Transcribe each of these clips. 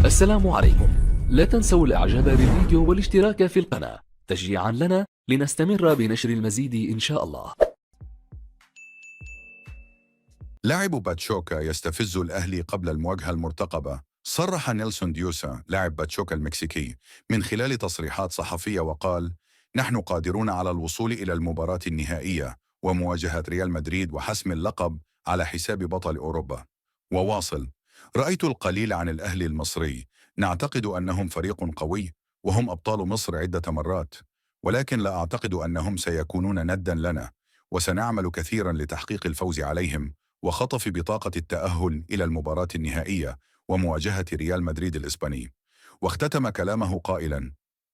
السلام عليكم. لا تنسوا الاعجاب بالفيديو والاشتراك في القناة تشجيعا لنا لنستمر بنشر المزيد إن شاء الله. لاعب باتشوكا يستفز الأهلي قبل المواجهة المرتقبة. صرح نيلسون ديوسا لاعب باتشوكا المكسيكي من خلال تصريحات صحفية وقال: نحن قادرون على الوصول إلى المباراة النهائية ومواجهة ريال مدريد وحسم اللقب على حساب بطل أوروبا. وواصل: رأيت القليل عن الأهلي المصري، نعتقد أنهم فريق قوي وهم أبطال مصر عدة مرات، ولكن لا أعتقد أنهم سيكونون نداً لنا، وسنعمل كثيراً لتحقيق الفوز عليهم وخطف بطاقة التأهل إلى المباراة النهائية ومواجهة ريال مدريد الإسباني. واختتم كلامه قائلاً: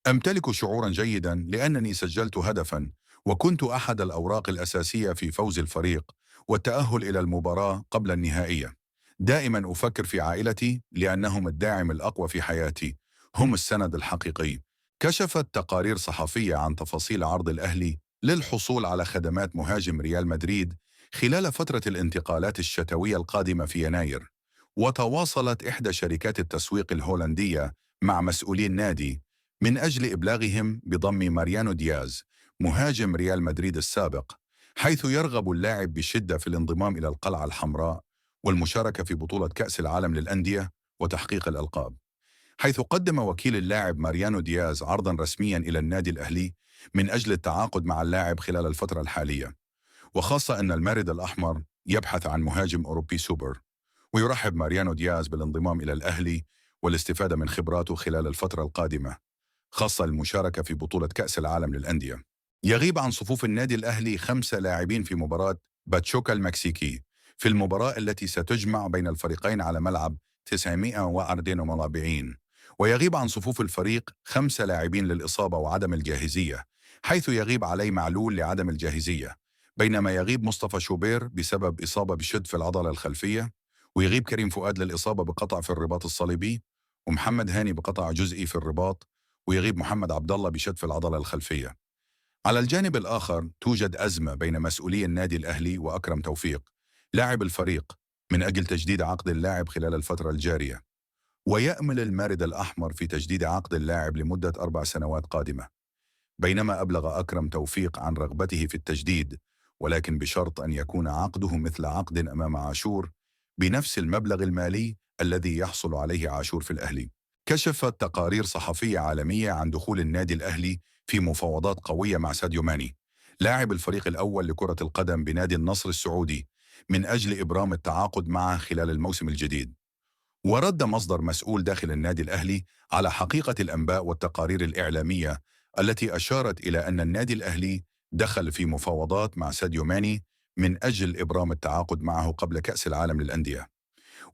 أمتلك شعوراً جيداً لأنني سجلت هدفاً وكنت أحد الأوراق الأساسية في فوز الفريق والتأهل إلى المباراة قبل النهائية. دائماً أفكر في عائلتي لأنهم الداعم الأقوى في حياتي، هم السند الحقيقي. كشفت تقارير صحفية عن تفاصيل عرض الأهلي للحصول على خدمات مهاجم ريال مدريد خلال فترة الانتقالات الشتوية القادمة في يناير. وتواصلت إحدى شركات التسويق الهولندية مع مسؤولي النادي من أجل إبلاغهم بضم ماريانو دياز مهاجم ريال مدريد السابق، حيث يرغب اللاعب بشدة في الانضمام إلى القلعة الحمراء والمشاركة في بطولة كأس العالم للأندية وتحقيق الألقاب. حيث قدم وكيل اللاعب ماريانو دياز عرضاً رسمياً إلى النادي الأهلي من أجل التعاقد مع اللاعب خلال الفترة الحالية، وخاصة أن المارد الأحمر يبحث عن مهاجم أوروبي سوبر. ويرحب ماريانو دياز بالانضمام إلى الأهلي والاستفادة من خبراته خلال الفترة القادمة، خاصة المشاركة في بطولة كأس العالم للأندية. يغيب عن صفوف النادي الأهلي 5 لاعبين في مباراة باتشوكا المكسيكي في المباراة التي ستجمع بين الفريقين على ملعب 944. ويغيب عن صفوف الفريق 5 لاعبين للإصابة وعدم الجاهزية، حيث يغيب علي معلول لعدم الجاهزية، بينما يغيب مصطفى شوبير بسبب إصابة بشد في العضلة الخلفية، ويغيب كريم فؤاد للإصابة بقطع في الرباط الصليبي، ومحمد هاني بقطع جزئي في الرباط، ويغيب محمد عبد الله بشد في العضلة الخلفية. على الجانب الآخر توجد أزمة بين مسؤولي النادي الأهلي وأكرم توفيق لاعب الفريق من أجل تجديد عقد اللاعب خلال الفترة الجارية، ويأمل المارد الأحمر في تجديد عقد اللاعب لمدة 4 سنوات قادمة، بينما أبلغ أكرم توفيق عن رغبته في التجديد، ولكن بشرط أن يكون عقده مثل عقد أمام عاشور بنفس المبلغ المالي الذي يحصل عليه عاشور في الأهلي. كشفت تقارير صحفية عالمية عن دخول النادي الأهلي في مفاوضات قوية مع ساديو ماني لاعب الفريق الأول لكرة القدم بنادي النصر السعودي من أجل إبرام التعاقد معه خلال الموسم الجديد. ورد مصدر مسؤول داخل النادي الأهلي على حقيقة الأنباء والتقارير الإعلامية التي أشارت إلى أن النادي الأهلي دخل في مفاوضات مع ساديو ماني من أجل إبرام التعاقد معه قبل كأس العالم للأندية.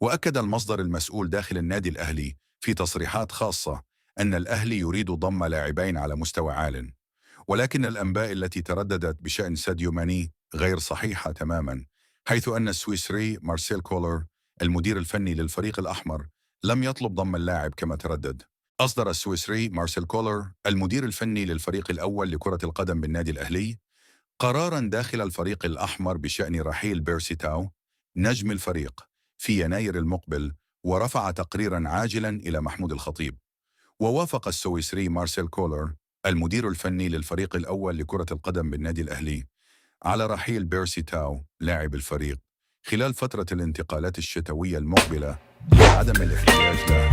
وأكد المصدر المسؤول داخل النادي الأهلي في تصريحات خاصة أن الأهلي يريد ضم لاعبين على مستوى عال، ولكن الأنباء التي ترددت بشأن ساديو ماني غير صحيحة تماما، حيث أن السويسري مارسيل كولر المدير الفني للفريق الأحمر لم يطلب ضم اللاعب كما تردد. أصدر السويسري مارسيل كولر المدير الفني للفريق الأول لكرة القدم بالنادي الأهلي قراراً داخل الفريق الأحمر بشأن رحيل بيرسي تاو نجم الفريق في يناير المقبل، ورفع تقريراً عاجلاً إلى محمود الخطيب. ووافق السويسري مارسيل كولر المدير الفني للفريق الأول لكرة القدم بالنادي الأهلي على رحيل بيرسي تاو لاعب الفريق خلال فترة الانتقالات الشتوية المقبلة لعدم الاحتياج له